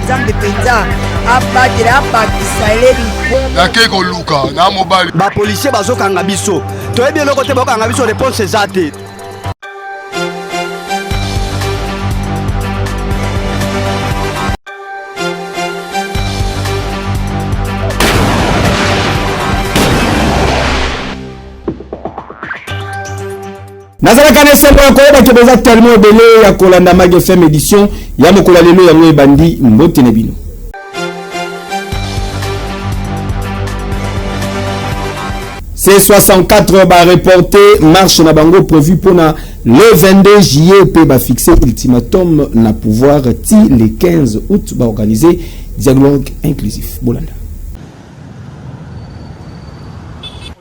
nzambe penza abatela abakisa elebi nake koluka na mobali bapolisier bazokanga biso toyebi eloko te bakokanga biso réponse eza te. Nazalaka na sembo ya koyeba ke boza tellement belé ya kolanda Mag FM édition ya mokolo lelo ya mwe bandi mbote na bino. C64 ba reporter marche na bango prévu pour le 22 juillet pe ba fixer ultimatum na pouvoir ti le 15 août ba organiser dialogue inclusif. Bolanda.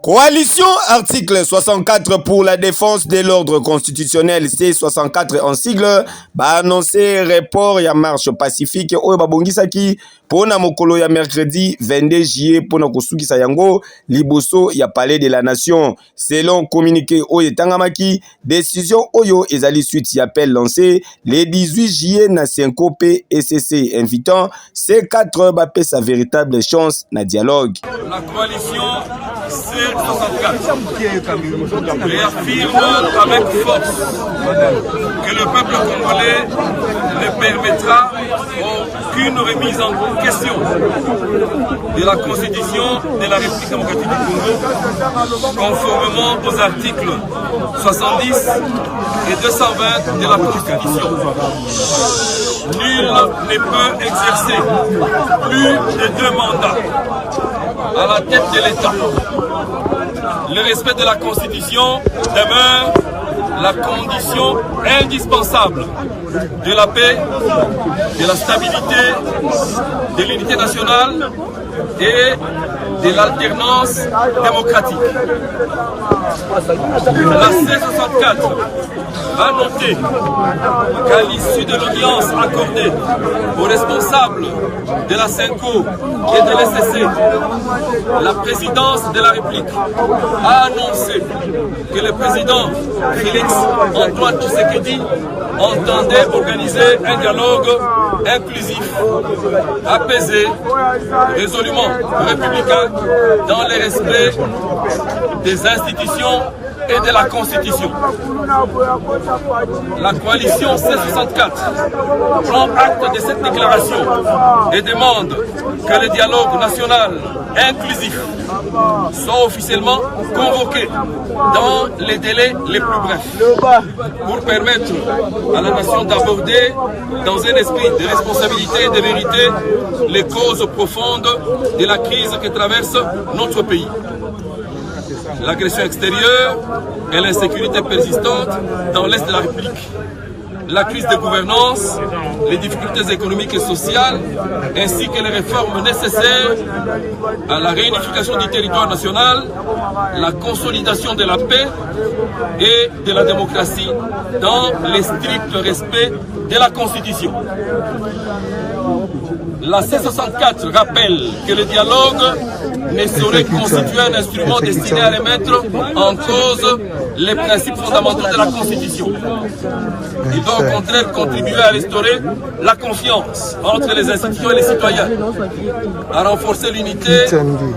Coalition article 64 pour la défense de l'ordre constitutionnel C64 en sigle ba annoncé report ya marche pacifique oyo babongisaki pona mokolo ya mercredi 22 juillet pona kosukisa yango liboso ya palais de la nation. Selon communiqué oyo etangamaki, décision oyo ezali suite ya appel lancé le 18 juillet na Syncope SCC invitant C4 bapé sa véritable chance na dialogue. La coalition C64 réaffirme avec force que le peuple congolais ne permettra aucune remise en question de la Constitution de la République démocratique du Congo, conformément aux articles 70 et 220 de la Constitution. Nul ne peut exercer plus de 2 mandats à la tête de l'État. Le respect de la Constitution demeure la condition indispensable de la paix, de la stabilité, de l'unité nationale et de l'alternance démocratique. La C64 a noté qu'à l'issue de l'audience accordée aux responsables de la Synco et de l'SCC, la présidence de la République a annoncé que le président Félix Antoine Tshisekedi entendait organiser un dialogue inclusif, apaisé, résolument républicain, dans le respect des institutions et de la Constitution. La coalition C64 prend acte de cette déclaration et demande que le dialogue national inclusif soit officiellement convoqué dans les délais les plus brefs pour permettre à la nation d'aborder dans un esprit de responsabilité et de vérité les causes profondes de la crise que traverse notre pays. L'agression extérieure et l'insécurité persistante dans l'Est de la République, la crise de gouvernance, les difficultés économiques et sociales, ainsi que les réformes nécessaires à la réunification du territoire national, la consolidation de la paix et de la démocratie dans le strict respect de la Constitution. La C64 rappelle que le dialogue ne saurait constituer un instrument destiné à remettre en cause les principes fondamentaux de la Constitution. Il doit au contraire contribuer à restaurer la confiance entre les institutions et les citoyens, à renforcer l'unité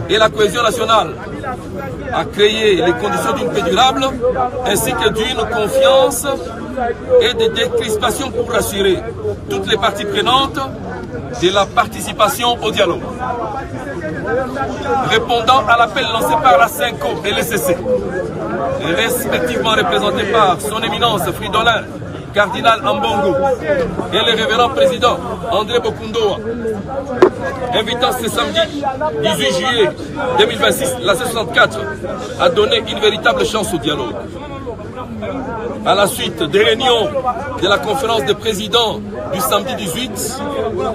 et la cohésion nationale, à créer les conditions d'une paix durable, ainsi que d'une confiance et de décrispation pour rassurer toutes les parties prenantes de la participation au dialogue. Répondant à l'appel lancé par la Synco et l'SCC, respectivement représentés par son éminence Fridolin, cardinal Ambongo et le révérend président André Bokundoa, invitant ce samedi 18 juillet 2026, la C64 a donné une véritable chance au dialogue. À la suite des réunions de la conférence des présidents du samedi 18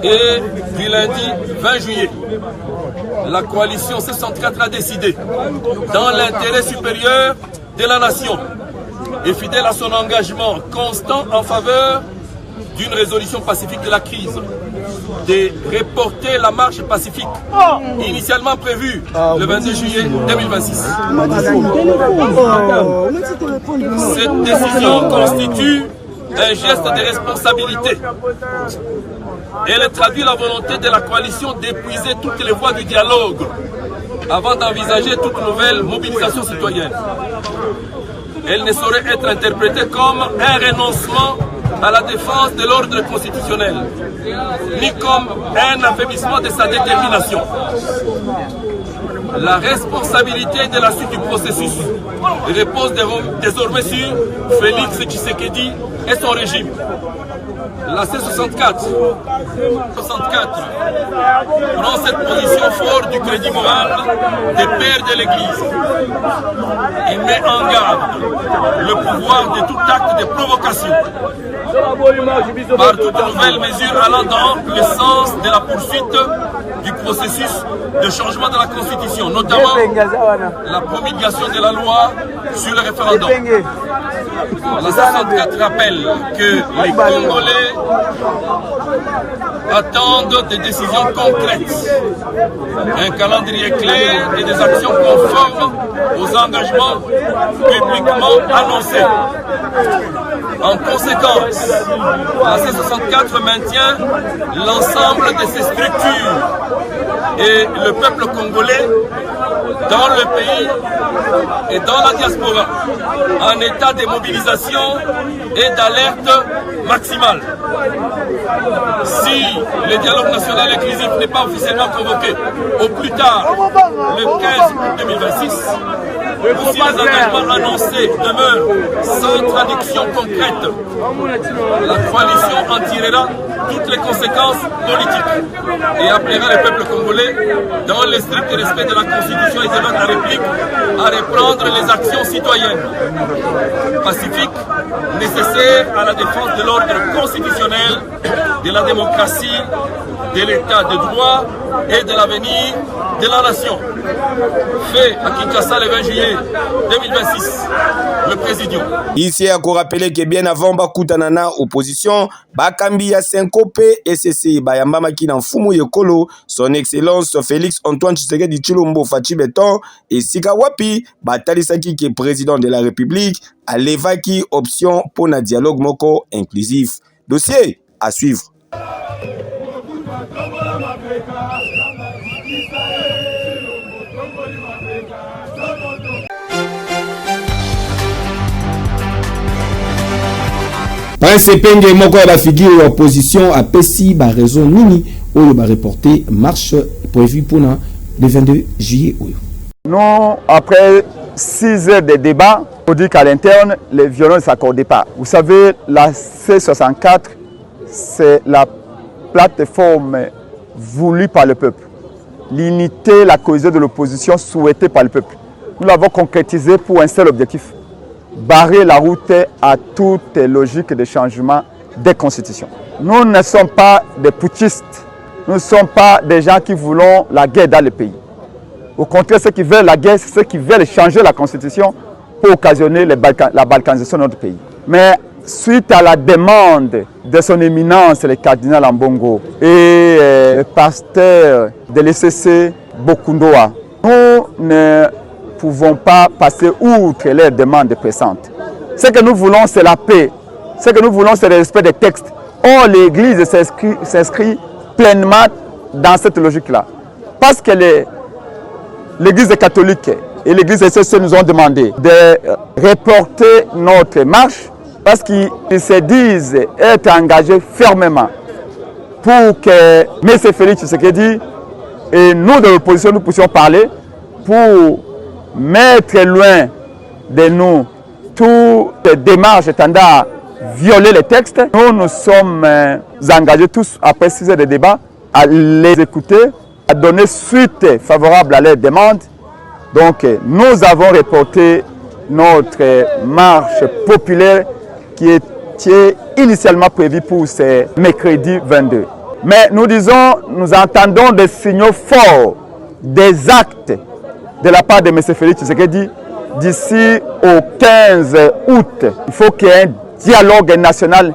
et du lundi 20 juillet, la coalition C64 a décidé, dans l'intérêt supérieur de la nation et fidèle à son engagement constant en faveur d'une résolution pacifique de la crise, de reporter la marche pacifique initialement prévue le 22 juillet 2026. Cette décision constitue un geste de responsabilité. Elle traduit la volonté de la coalition d'épuiser toutes les voies du dialogue avant d'envisager toute nouvelle mobilisation citoyenne. Elle ne saurait être interprétée comme un renoncement à la défense de l'ordre constitutionnel, ni comme un affaiblissement de sa détermination. La responsabilité de la suite du processus repose désormais sur Félix Tshisekedi et son régime. La C64 prend cette position forte du crédit moral des pères de l'Église. Il met en garde le pouvoir de tout acte de provocation par toute nouvelle mesure allant dans le sens de la poursuite du processus de changement de la Constitution, notamment la promulgation de la loi sur le référendum. La 64 rappelle que les Congolais attendent des décisions concrètes, un calendrier clair et des actions conformes aux engagements publiquement annoncés. En conséquence, la C64 maintient l'ensemble de ses structures et le peuple congolais dans le pays et dans la diaspora en état de mobilisation et d'alerte maximale. Si le dialogue national inclusif n'est pas officiellement convoqué au plus tard le 15 août 2026, ou si les engagements annoncés demeurent sans traduction concrète, la coalition en tirera toutes les conséquences politiques et appellera le peuple congolais, dans le strict respect de la Constitution et de la République, à reprendre les actions citoyennes pacifiques nécessaires à la défense de l'ordre constitutionnel, de la démocratie, de l'état de droit et de l'avenir de la nation. Fait à Kinshasa le 20 juillet 2026, le président. Ici, à rappeler que bien avant Bakutanana opposition, Bakambi ya Senkope SCC, Bayamba Makina Fumu Yekolo, son excellence Félix Antoine Tshisekedi Tshilombo Fachi Beton et Sika Wapi, Batalisaki qui est président de la République, à l'évaki option pour un dialogue moko inclusif. Dossier à suivre. Prince Penge moko ya figure de opposition a pesi ba raison nini oyo ba reporter marche prévue pour le 22 juillet oyo. Non, après 6 heures de débat, on dit qu'à l'interne, les violons ne s'accordaient pas. Vous savez, la C64, c'est la plateforme voulue par le peuple. L'unité, la cohésion de l'opposition souhaitée par le peuple. Nous l'avons concrétisé pour un seul objectif: barrer la route à toute logique de changement des constitutions. Nous ne sommes pas des putschistes, nous ne sommes pas des gens qui voulons la guerre dans le pays. Au contraire, ceux qui veulent la guerre, c'est ceux qui veulent changer la constitution pour occasionner la balkanisation de notre pays. Mais suite à la demande de son éminence, le cardinal Ambongo et le pasteur de l'ECC Bokundoa, nous ne pouvons pas passer outre les demandes pressantes. Ce que nous voulons, c'est la paix. Ce que nous voulons, c'est le respect des textes. Or, l'Église s'inscrit pleinement dans cette logique-là. Parce que l'Église catholique et l'Église SCC nous ont demandé de reporter notre marche parce qu'ils se disent être engagés fermement pour que M. Félix Tshisekedi et nous de l'opposition nous puissions parler pour mettre loin de nous toutes démarches tendant à violer les textes. Nous sommes engagés tous, après 6 heures de débat, à les écouter, à donner suite favorable à leurs demandes. Donc nous avons reporté notre marche populaire qui était initialement prévue pour ce mercredi 22. Mais nous disons, nous entendons des signaux forts, des actes de la part de M. Félix Tshisekedi d'ici au 15 août. Il faut qu'un dialogue national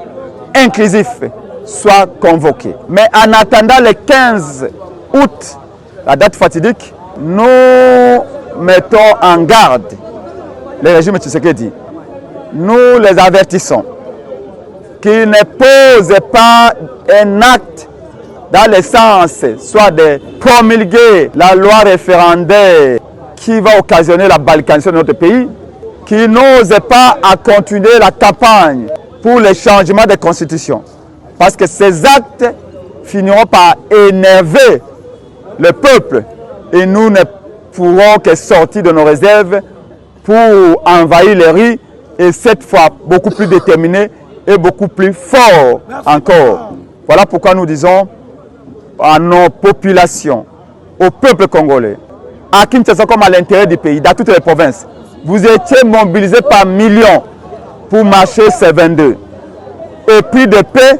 inclusif soit convoqué. Mais en attendant le 15 août, la date fatidique, nous mettons en garde le régime Tshisekedi. Nous les avertissons qui ne pose pas un acte dans le sens soit de promulguer la loi référendaire qui va occasionner la balkanisation de notre pays, qui n'ose pas à continuer la campagne pour le changement de constitution. Parce que ces actes finiront par énerver le peuple et nous ne pourrons que sortir de nos réserves pour envahir les rues et cette fois beaucoup plus déterminés et beaucoup plus forts encore. Voilà pourquoi nous disons à nos populations, au peuple congolais, à Kinshasa comme à l'intérieur du pays, dans toutes les provinces, vous étiez mobilisés par millions pour marcher ces 22. Et puis de paix,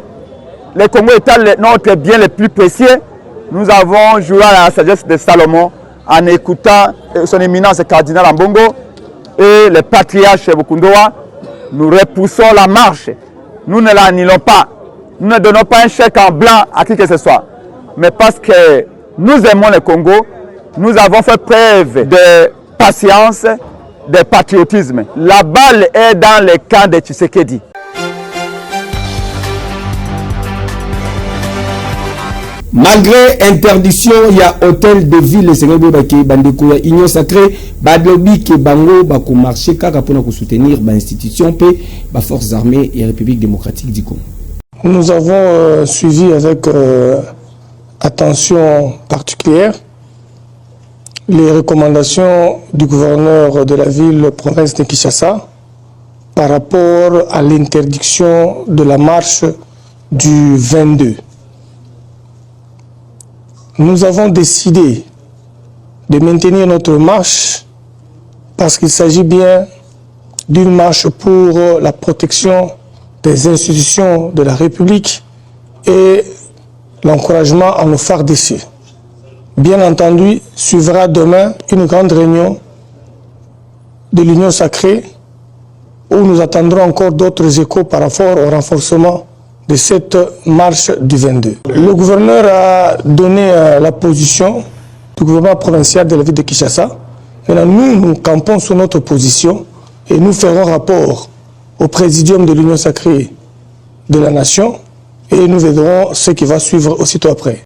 le Congo étant notre bien le plus précieux, nous avons joué à la sagesse de Salomon en écoutant son éminence cardinal Ambongo et le patriarche Bukundoa. Nous repoussons la marche. Nous ne l'annulons pas. Nous ne donnons pas un chèque en blanc à qui que ce soit. Mais parce que nous aimons le Congo, nous avons fait preuve de patience, de patriotisme. La balle est dans le camp de Tshisekedi. Malgré interdiction, il y a hôtel de ville Sengobo Baki Bandeko ya Union Sacrée, Badlobi ke Bango Bako marché kaka pona ko soutenir ba institution pe ba forces armées et République démocratique du Congo. Nous avons suivi avec attention particulière les recommandations du gouverneur de la ville province de Kinshasa par rapport à l'interdiction de la marche du 22. Nous avons décidé de maintenir notre marche parce qu'il s'agit bien d'une marche pour la protection des institutions de la République et l'encouragement à nos FARDC. Bien entendu, suivra demain une grande réunion de l'Union Sacrée où nous attendrons encore d'autres échos par rapport au renforcement de cette marche du 22. Le gouverneur a donné la position du gouvernement provincial de la ville de Kinshasa. Maintenant, nous campons sur notre position et nous ferons rapport au présidium de l'Union Sacrée de la Nation et nous verrons ce qui va suivre aussitôt après.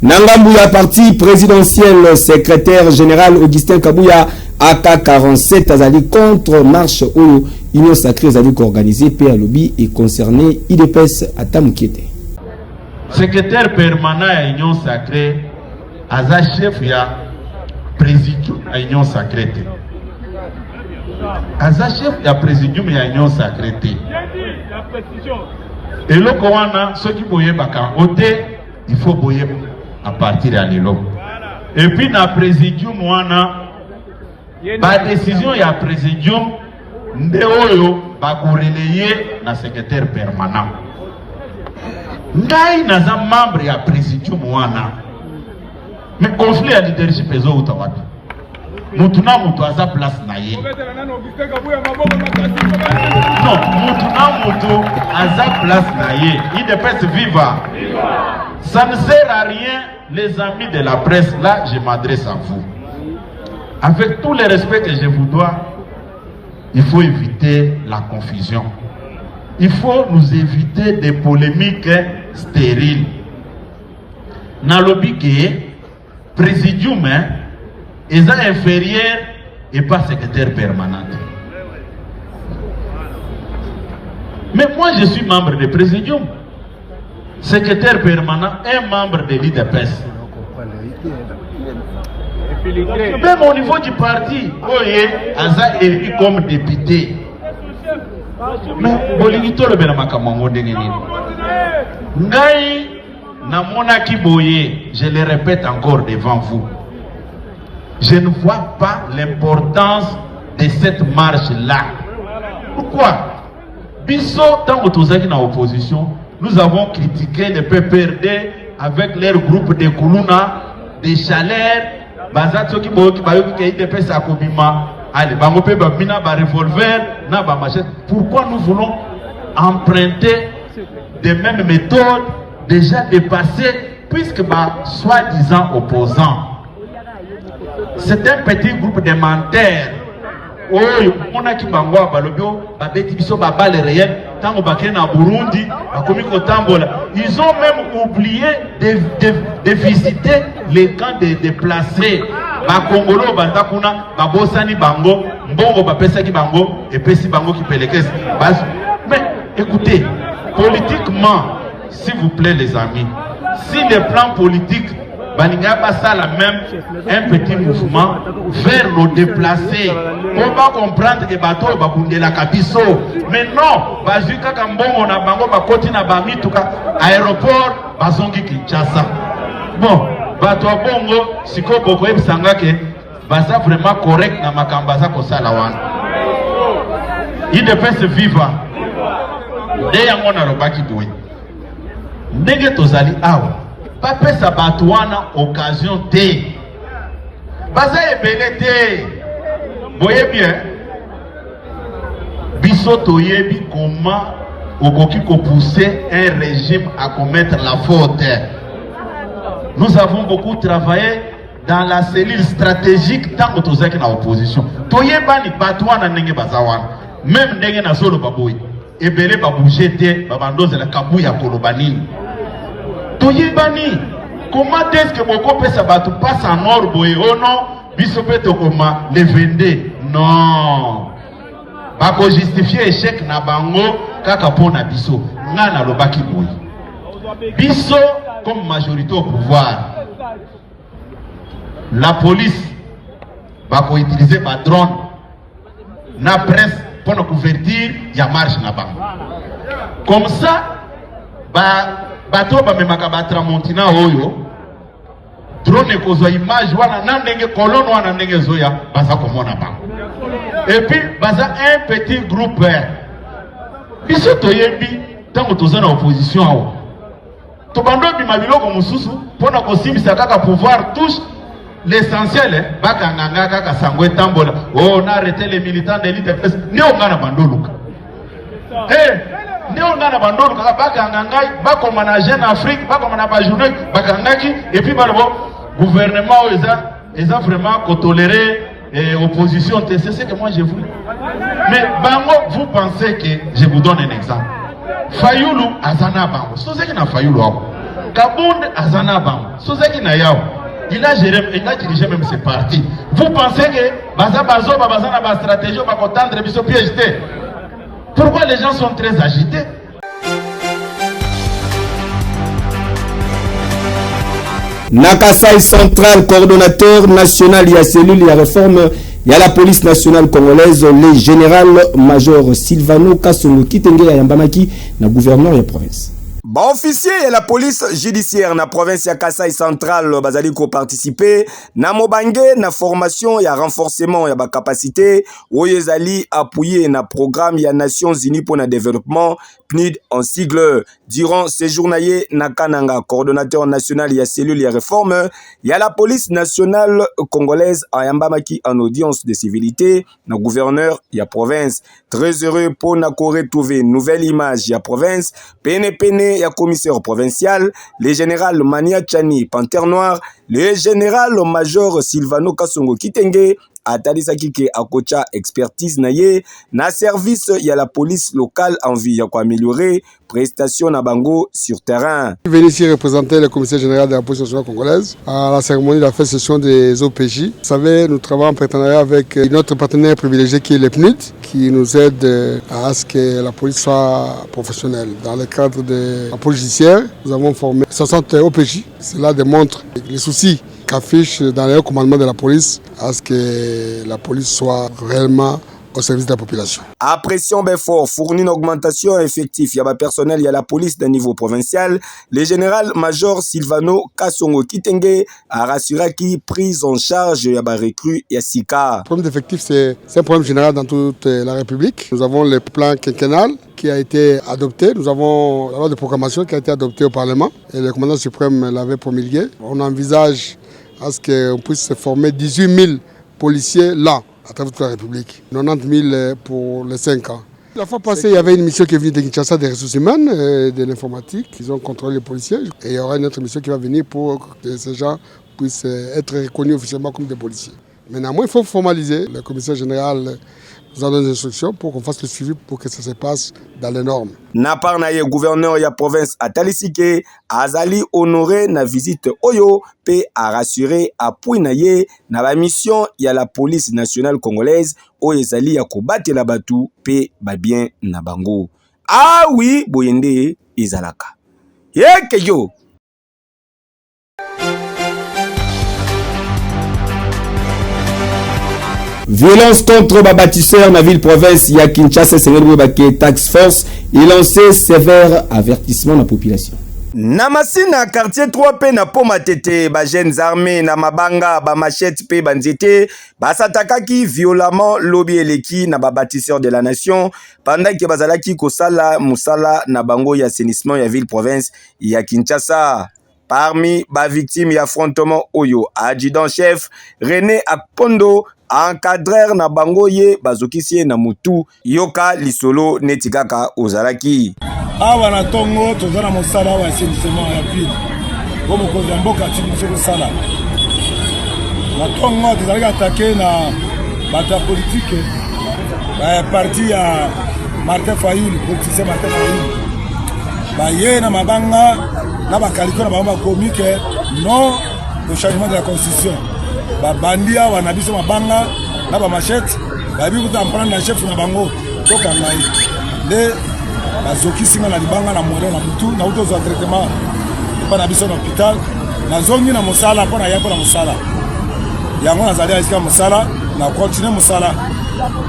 Nangambouya parti présidentiel, secrétaire général Augustin Kabouya AK47 azali contre marche ou Union Sacrée azali organisé PA Lobby et concerné IDPS Atamukete. Secrétaire permanent à Union Sacrée aza chef ya présidium à Union Sacrée. Aza chef ya présidium ya Union Sacrée. Et le Kowana ce qui boye baka oté il faut boyer à partir de l'élo. Et puis na présidium wana ba décision ya présidium ndeoyo ba corrélé na secrétaire permanent. Ngai naza membre ya présidium wana. Mais conflit ya leadership ezo utawapi. Mutu na mutu aza place na ye. Non, mutu na mutu aza place na ye. IDPS viva. Ça ne sert à rien, les amis de la presse, là je m'adresse à vous. Avec tout le respect que je vous dois, il faut éviter la confusion. Il faut nous éviter des polémiques stériles. Nalobi que présidium est inférieur et pas secrétaire permanent. Mais moi je suis membre du présidium. Secrétaire permanent, un membre de l'IDPS. Même au niveau du parti, Oye Aza élu comme député. Mais Bolingito le Benamakamango Dengeni. Ngai Namona Kiboye, je le répète encore devant vous. Je ne vois pas l'importance de cette marche-là. Pourquoi? Bisso, tant que vous êtes en opposition, nous avons critiqué le PPRD avec leur groupe de Koulouna, des chaleurs, Bazatso qui IDPS à Kobima, allez, Bangope Bamina, revolver, na machette. Pourquoi nous voulons emprunter des mêmes méthodes déjà dépassées, puisque soi-disant opposants? C'est un petit groupe de menteurs oyo monaki bango balobio babeti biso babale réel tango bakene na Burundi bakomi kotambola. Ils ont même oublié de visiter les camps de déplacés. Bakongolo bandakuna babosani bango mbongo bapesaki bango epesi bango kipelekesi. Mais écoutez, politiquement, s'il vous plaît les amis, si les plans politiques Baninga passe la même un petit mouvement vers nos déplacés. On va comprendre que bateau va bouger la cabisso. Mais non, bazuka kambongo na bango bakoti na bami tuka aéroport bazongi Kinshasa. Bon, bato bongo siko boko ebisanga ke baza vraiment correct na makambaza ko sala wana. Il devait se vivre. Nde yango na robaki boy. Ndenge tozali awa. Pape Sabatouana occasion T. Baza ebele T. Voyez bien. Biso toyebi comment okoki ko pousser un régime à commettre la faute. Nous avons beaucoup travaillé dans la cellule stratégique tant que tozaki na opposition. Toyeba ni Batouana ndenge bazawana. Même ndenge na solo baboyi. Ebele babouger T, babandoze la kabuya kolobani. Toyebani, comment est-ce que beaucoup de sabatu passe en or boye oh non, bisopeto comment les vendre non. Bako justifier échec na bango kaka pona biso ngana lobaki boye. Biso comme majorité au pouvoir. La police bako utiliser ba drone na presse pour nous couverture ya marche na bango. Comme ça bato bamemaka batramontina oyo drone kozwa image wana na ndenge kolone wana ndenge zoya baza komona bango. Et puis baza un petit groupe biso toyebi tango toza na opposition awo to bando bima biloko mususu pona kosimbisa kaka pouvoir touche l'essentiel bakanganga kaka sangwe tambola oh on a arrêté les militants de l'IDPS ne ongana bandoluka Néo na bandolo kaka bakangangai bakoma na Jeune Afrique bakoma na ba journée bakangaki et puis balbo gouvernement eza vraiment ko tolérer opposition c'est ce que moi je voulais. Mais bango vous pensez que je vous donne un exemple. Fayulu azana bango. Sozeki na Fayulu wako. Kabonde azana bango. Sozeki na yao. Il a dirigé même ses partis. Vous pensez que baza na ba stratégie ba kotendre biso piège. Pourquoi les gens sont très agités? Nakasai Central, coordonnateur national, il y a cellule, il y a réforme, il y a la police nationale congolaise, le général-major Silvano Kasongo Kitenge Yambamaki, na gouverneur de la province. Ba officier et la police judiciaire na province ya Kasai Central bazali ko participer na mobange na formation ya renforcement ya ba capacité oyo ezali appuyer na programme ya Nations Unies pour le développement PNUD en sigle. Durant ces journées na Kananga, coordonnateur national ya cellule ya réforme, il y a la police nationale congolaise à Yambamaki en audience de civilité na gouverneur ya province. Très heureux pour na ko retrouver nouvelle image ya province pene ya commissaire provincial, le général Mania Chani Panthère Noire, le général-major Silvano Kasongo Kitenge, atalisaki ke akocha expertise na ye na service ya la police locale en vue ya améliorer prestation na bango sur terrain. Je viens ici représenter le commissaire général de la police nationale congolaise à la cérémonie de la fête session des OPJ. Vous savez, nous travaillons en partenariat avec notre partenaire privilégié qui est le PNUD, qui nous aide à ce que la police soit professionnelle. Dans le cadre de la police judiciaire, nous avons formé 60 OPJ. Cela démontre les soucis qu'affiche dans le commandement de la police à ce que la police soit réellement au service de la population. À pression Belfort fournit une augmentation effective. Il y a personnel, il y a la police d'un niveau provincial. Le général-major Silvano Kasongo Kitenge a rassuré qu'il prise en charge il y a recrue et Sika. Le problème d'effectif, c'est un problème général dans toute la République. Nous avons le plan quinquennal qui a été adopté. Nous avons la loi de programmation qui a été adoptée au Parlement et le commandant suprême l'avait promulgué. On envisage à ce qu'on puisse former 18 000 policiers là, à travers toute la République. 90 000 pour les 5 ans. La fois passée, il y avait une mission qui est venue de Kinshasa des ressources humaines, de l'informatique. Ils ont contrôlé les policiers. Et il y aura une autre mission qui va venir pour que ces gens puissent être reconnus officiellement comme des policiers. Maintenant, il faut formaliser. Le commissaire général nous a donné des instructions pour qu'on fasse le suivi pour que ça se passe dans les normes. Naparnaye gouverneur ya province Atalisike azali honoré na visite oyo pe a rassuré appui na ye na ba mission ya la police nationale congolaise oyo ezali ya kobatela batu pe ba bien na bango. Ah oui, boyende izalaka. Yeke yo. Violence contre les bâtisseurs dans la ville-province, il y a Kinshasa, c'est Tax Force, il lancé sévère avertissement à la population. Namasina quartier 3 pe na poma tete ba jeunes armés na mabanga ba machette pe banzete ba satakaki violemment lobby eleki na ba bâtisseurs de la nation pendant que bazalaki kosala musala na bango ya assainissement ya ville province ya Kinshasa. Parmi ba victimes ya affrontement oyo adjudant chef René Akpondo encadreur na bango ye bazokisi na mutu yoka lisolo netikaka ozalaki. Awa na tongo tozana mosala wa assainissement ya ville. Comme ko mboka tibisoko kosala. Na tongo tozalaki attaquer na bata politique parti ya Martin Fayulu, politicien Martin Fayulu. Ba ye na mabanga na bakaliko na bamba comique non au changement de la constitution. Ba bandia wana biso mabanga na ba machette ba bi kuta prendre na chef na bango to kangai de bazoki singa na libanga na moro na mutu na uto za traitement pa na biso na hôpital na zongi na mosala pona ya pona mosala yango na zali aska mosala na continuer mosala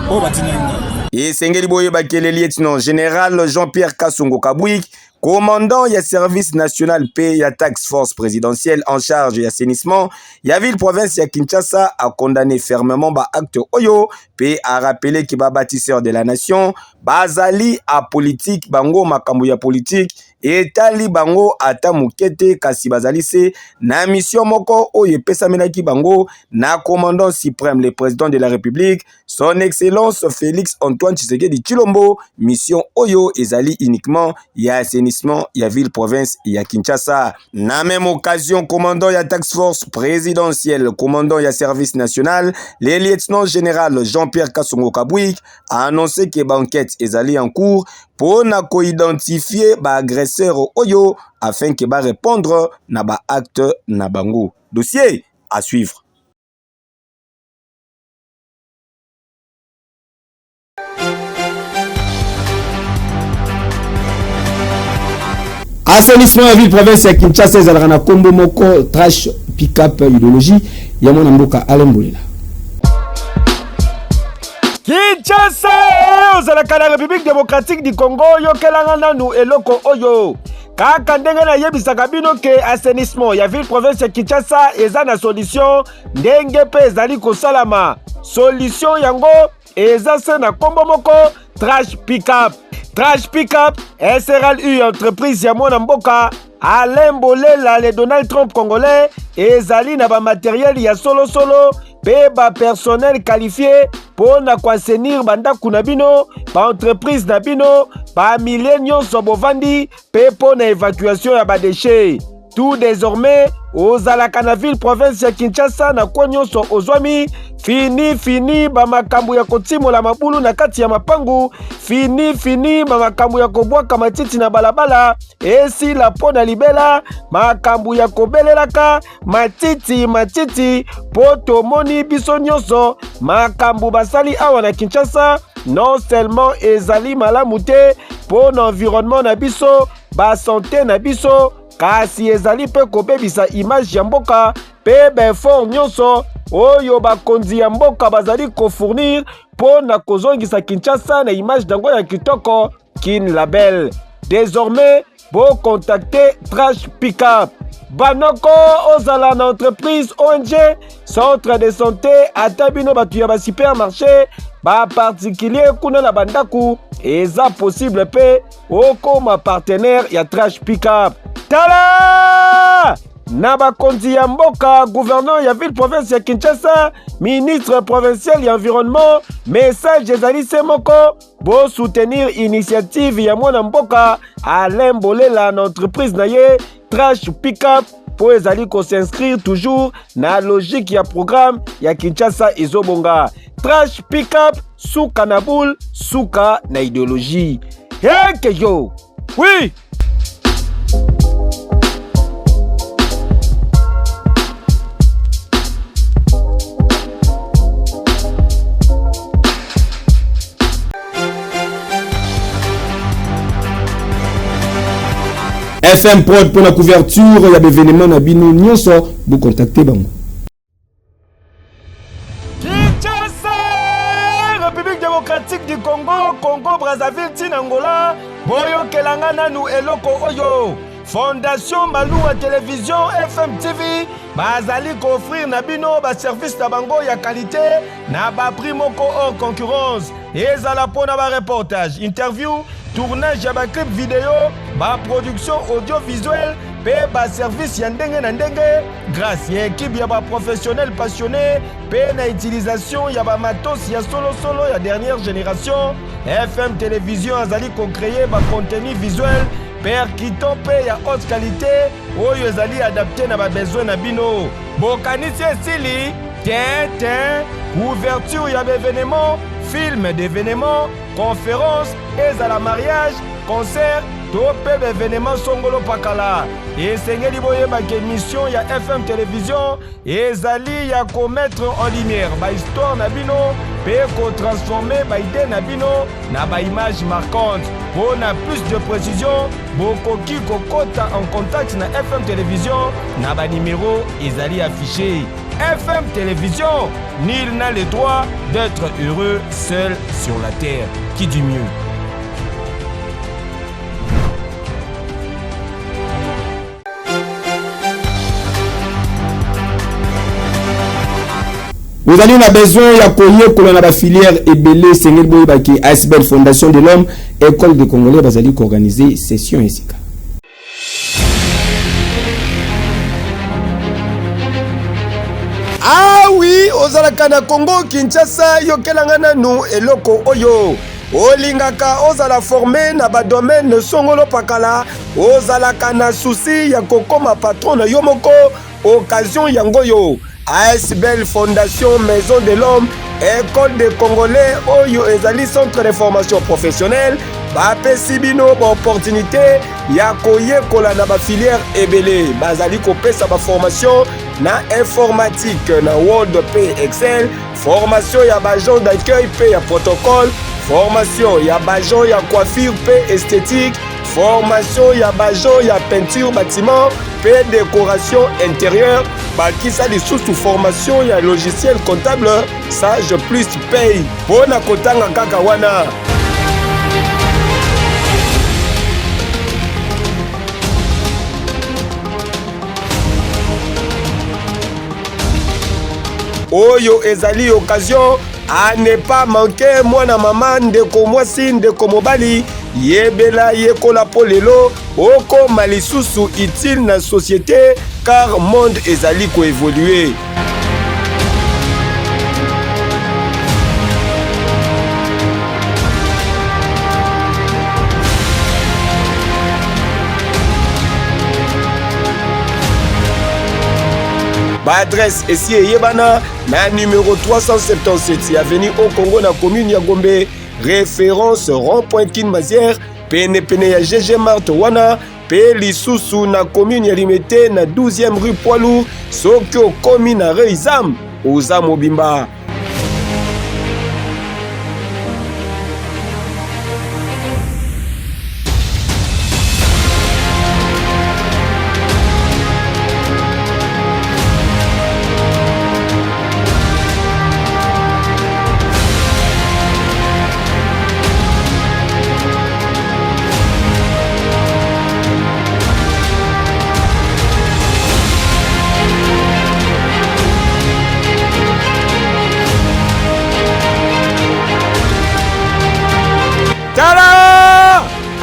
o batinenga. Et Sengeli Boye Bakele lieutenant général Jean-Pierre Kasongo Kabouik, commandant ya service national P ya tax force présidentielle en charge ya assainissement, ya ville province ya Kinshasa a condamné fermement ba acte oyo P a rappelé que ba bâtisseur de la nation bazali a politique bango makambo ya politique et tali bango ata mukete kasi bazali se na mission moko oyo pesa menaki bango na commandant suprême le président de la République son excellence Félix Antoine Tshisekedi Tshilombo mission oyo ezali uniquement ya assainissement ya ville province ya Kinshasa. Na même occasion commandant ya tax force présidentielle commandant ya service national le lieutenant général Jean-Pierre Kasongo Kabouik a annoncé que banquette ezali en cours pour na co-identifier ba agresseur oyo afin que ba répondre na ba acte na bango. Dossier à suivre. Assainissement à ville province ya Kinshasa ezalaka na kombo moko trash pick-up idéologie ya mwana mboka Alembolela. Kinshasa ozalaka na République démocratique du Congo yokelanga nanu eloko oyo kaka ndenge na yebisaka bino ke assainissement ya ville province ya Kinshasa eza na solution ndenge pe ezali kosalama. Solution yango eza se na kombo moko trash pick-up. Trash pick-up SRL entreprise ya mwana mboka Alain Bolela le Donald Trump congolais ezali na ba matériel ya solo pe ba personnel qualifié pour na assainir bandaku na bino ba entreprise na bino ba millennium sobovandi pe pour na évacuation ya ba déchets. Tout désormais ozalaka na ville province ya Kinshasa na konyoso ozwami fini ba makambo ya kotimola mabulu na kati ya mapangu fini ba makambo ya kobwaka matiti na balabala esi la pona libela makambo ya kobelelaka matiti po tomoni biso nyonso makambo basali awa na Kinshasa non seulement ezali malamu te po na environnement na biso ba santé na biso kasi ezali pe kobebisa image ya mboka pe befort nyonso oyo bakonzi ya mboka bazali kofournir po na kozongisa Kinshasa na image dango ya kitoko kin label. Désormais bo contacter Trash Pick-up. Banoko ozala na entreprise ONG centre de santé atabino batu ya ba supermarché ba particulier kuna na bandaku eza possible pe okoma partenaire ya Trash Pick-up. Tala na bakonzi ya mboka gouverneur ya ville province ya Kinshasa ministre provincial ya environnement message ezali se moko bo soutenir initiative ya mwana mboka Alain Bolela na entreprise na ye Trash Pick-up po ezali ko s'inscrire toujours na logique ya programme ya Kinshasa ezobonga. Trash pick-up, suka na boule, suka na idéologie. Heke yo! Oui! FM Prod pour la couverture, il y a des événements na bino nyonso, vous contactez bango. Kinshasa, République démocratique du Congo, Congo Brazzaville, Tinangola, boyo kelanga nanu eloko oyo. Fondation Malou à télévision FM TV bazali offrir na bino ba service na bango ya qualité na ba prix moko hors concurrence. Ezala pona ba reportage, interview, tournage ya ba clip vidéo, ba production audiovisuelle, pe ba service ya ndenge na ndenge grâce ya équipe ya ba professionnels passionnés, pe na utilisation ya ba matos ya solo ya dernière génération. FM télévision azali ko créer ba contenu visuel percutant pe ya haute qualité oyo ezali adapté na ba besoin na bino. Bokanisi esili ouverture ya événement, film d'événement, conférence, ezala mariage, concert, tope d'événement songolo pakala. Esengeli boyeba ke mission ya FM télévision ezali ya ko mettre en lumière ba histoire na bino pe ko transformer ba idée na bino na ba image marquante. Pour na plus de précision, bokoki kokota en contact na FM télévision na ba numéro ezali affiché. FM télévision, nul n'a le droit d'être heureux seul sur la terre. Qui dit mieux? Vous allez avoir besoin de la filière Ebele Sengel Boybaki, ASBL Fondation de l'Homme, École de Congolais, vous allez organiser session ici. Ah oui, ozalaka na Congo Kinshasa yokelanga nanu eloko oyo. Olingaka ozala formé na ba domaine songolo pakala, ozalaka na souci ya kokoma patron na yomoko, occasion yango yo. ASBL Fondation Maison de l'Homme, École de Congolais oyo ezali centre de formation professionnelle, bapesi bino ba opportunité ya koyekola na ba filière ebele. Bazali kopesa ba formation na informatique, na Word P Excel, formation ya bagent d'accueil P ya protocole, formation ya bagent ya coiffure P esthétique, formation ya bagent ya peinture bâtiment P décoration intérieure, bakisa lisusu formation ya logiciel comptable Sage Plus Pay. Bona kotanga kaka wana. Oyo ezali occasion à ne pas manquer. Mwana mama ndeko mwasi ndeko mobali yebela yekola polelo oko malisusu utile na société car monde ezali ko évoluer. Ba adresse ici Yebana na numéro 377 avenue au Congo na commune ya Gombe, référence rond-point Kinmazière, pene ya GG Mart wana, pe lisusu na commune ya Limete na 12e rue Poilou, sokyo komi na Reizam, oza mobimba.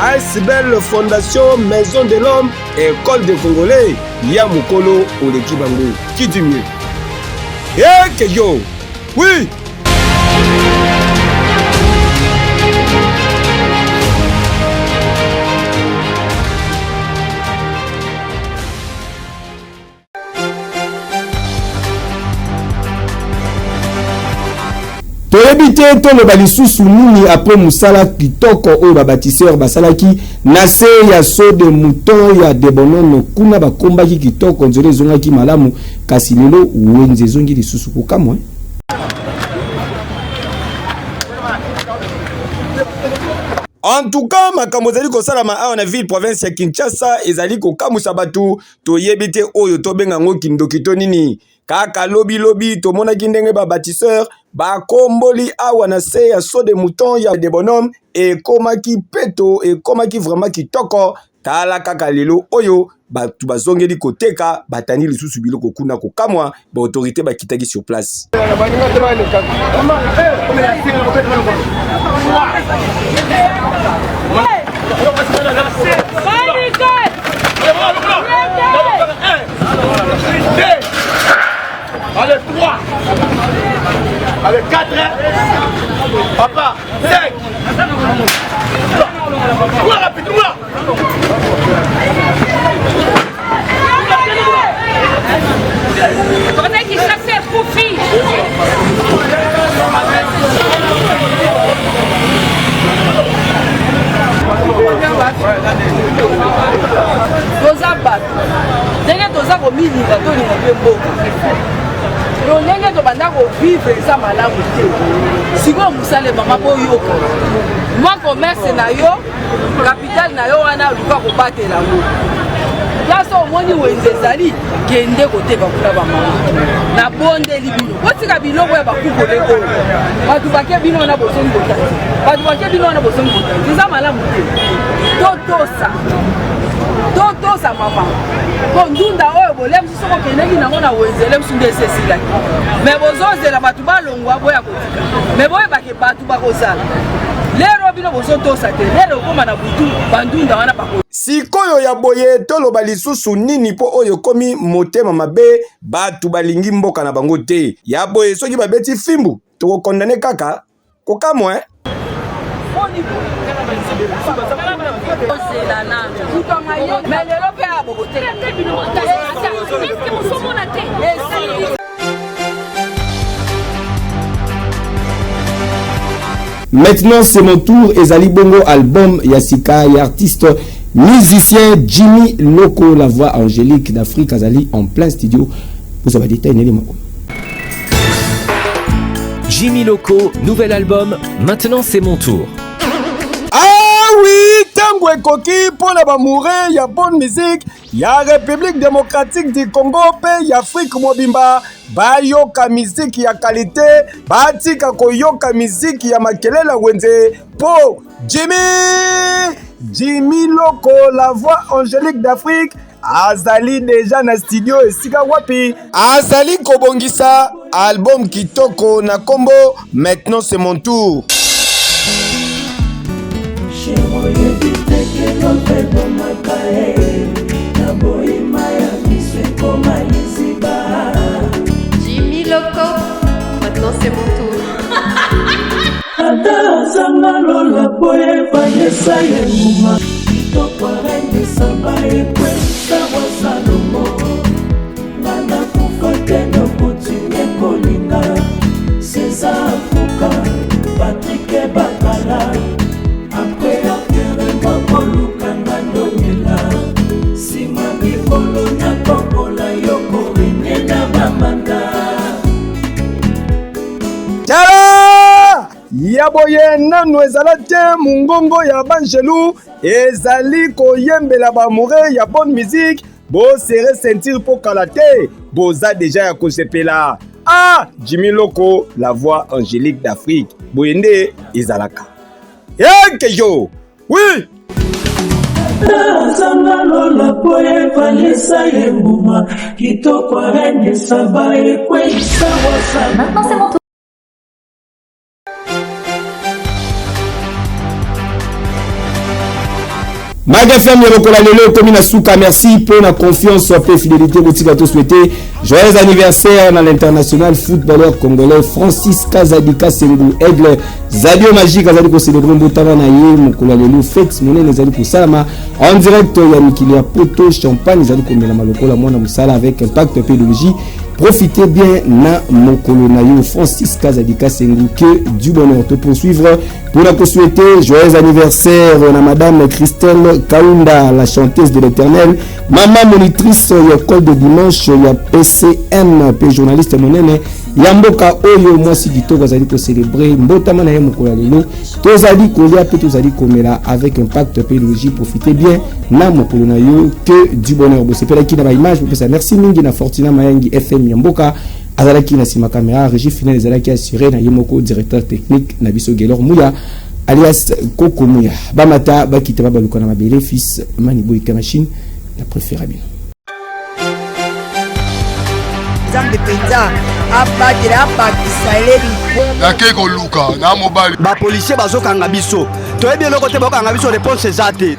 ASBL Fondation Maison de l'Homme, École de Congolais, Yamukolo Olekibango. Qui dit mieux? Eh, que yo! Oui! Yebite to le balisusu nini après musala kitoko o babatisseur basalaki nase ya so de mouton ya de bonono kuna bakomba ki kitoko nzole zonga ki malamu kasi lelo wenze zongi lisusu kokamwa. En tout cas, makambo zali kosalama awa na ville province ya Kinshasa ezali kokamusa batu to yebite oyo to benga ngo kindokito nini kaka lobi to mona kindenge ba bâtisseur ba komboli awa na se ya so de mouton ya de bonhomme et komaki peto et komaki vraiment kitoko tala kaka lelo oyo batu bazongeli koteka batani lisusu biloko kuna kokamwa ba autorité bakitaki sur place. Allez, 3. Allez, 4. Papa, 5. Toi, rapide-moi. On a qui chassait pour fille. Toza bato ndenge toza komilinga tolinga mpe mboka lo ndenge tobanda kovivre eza malamu te sikoyo mosala mama boyoka mwa commerce na yo kapitale na yo wana luka kobatela ngo place omoni wenze ezali kende koteka kuna bamama na bondeli bino botika biloko ya bakukole oyo bato bake bino wana bosongi botati bato bake bino wana bosongi botati eza malamu te totosa mama po ndunda oyo bolemsi soko kendeki nango na wenze lemsi nde esesilaki me bozozela bato balongwa boya kotika me boyebake bato bakozala lero bino bozotosa te lero okoma na butu bandunda wana bako sikoyo ya boye toloba lisusu nini po oyo komi motema mabe batu balingi mboka na bango te ya boye soki babeti fimbu tokokondane kaka kokamwa Maintenant c'est mon tour ezali bongo album Yasika et artiste musicien Jimmy Loco, la voix angélique d'Afrique azali en plein studio. Vous avez détaillé les mots. Jimmy Loco, nouvel album, maintenant c'est mon tour. Ah oui, tango ekoki pona bamoure ya bonne musique ya République démocratique du Congo pe ya Afrique mobimba bayoka musique ya qualité batika koyoka musique ya makelela wenze po Jimmy Loco, la voix angélique d'Afrique azali déjà na studio esika wapi azali kobongisa album kitoko na kombo maintenant c'est mon tour. Jimmy Loco, maintenant c'est mon tour. Yaboye nanu ezala te mungongo ya banjelu ezali koyembela bamoure ya bonne musique bo serre sentir po kalate boza déjà ya kosepela. Ah, Jimmy Loco, la voix angélique d'Afrique. Boyende ezalaka. Kejo. Oui. Maintenant c'est mon tour. Magafem Yerokola Lelo, Komina Souka, merci pour la confiance et fidélité. Vous souhaiter joyeux anniversaire dans l'international footballeur congolais Francis Kazadika Sengu Aigle Zadio Magique Azali pour célébrer Mbotana Naye Mokola Lelo Fex Monen Azali pour Salama en direct ya Mikilia Poto Champagne Azali pour Mela Malokola Mwana Musala avec Impact Pédologie Profitez bien na mokolo na yo. Francis Kazadika Sengu, que du bonheur te poursuivre. Pour la souhaiter joyeux anniversaire à Madame Christelle Kaunda, la chanteuse de l'Éternel, maman monitrice ya école de dimanche ya PCM, pe journaliste monene Yamboka oyo mwasi kitoko azali ko célébrer mbotama na ye mokolo lelo tozali kolia pe tozali komela avec impact pédagogie. Profitez bien na mokolo na yo, que du bonheur. Bo sepela ki na ba image pour ça. Merci mingi na Fortuna Mayangi FM Yamboka azalaki na sima caméra, régie finale ezalaki assuré na yemoko directeur technique na biso Gelor Mouya alias Koko Mouya. Bamata bakita babaluka na mabele fils Maniboy Kamachine la préférable. Zambe penza abadira bakisa elebi nakeko luka na mobali ba policier bazokanga biso toyebi eloko te bakanga biso réponse eza te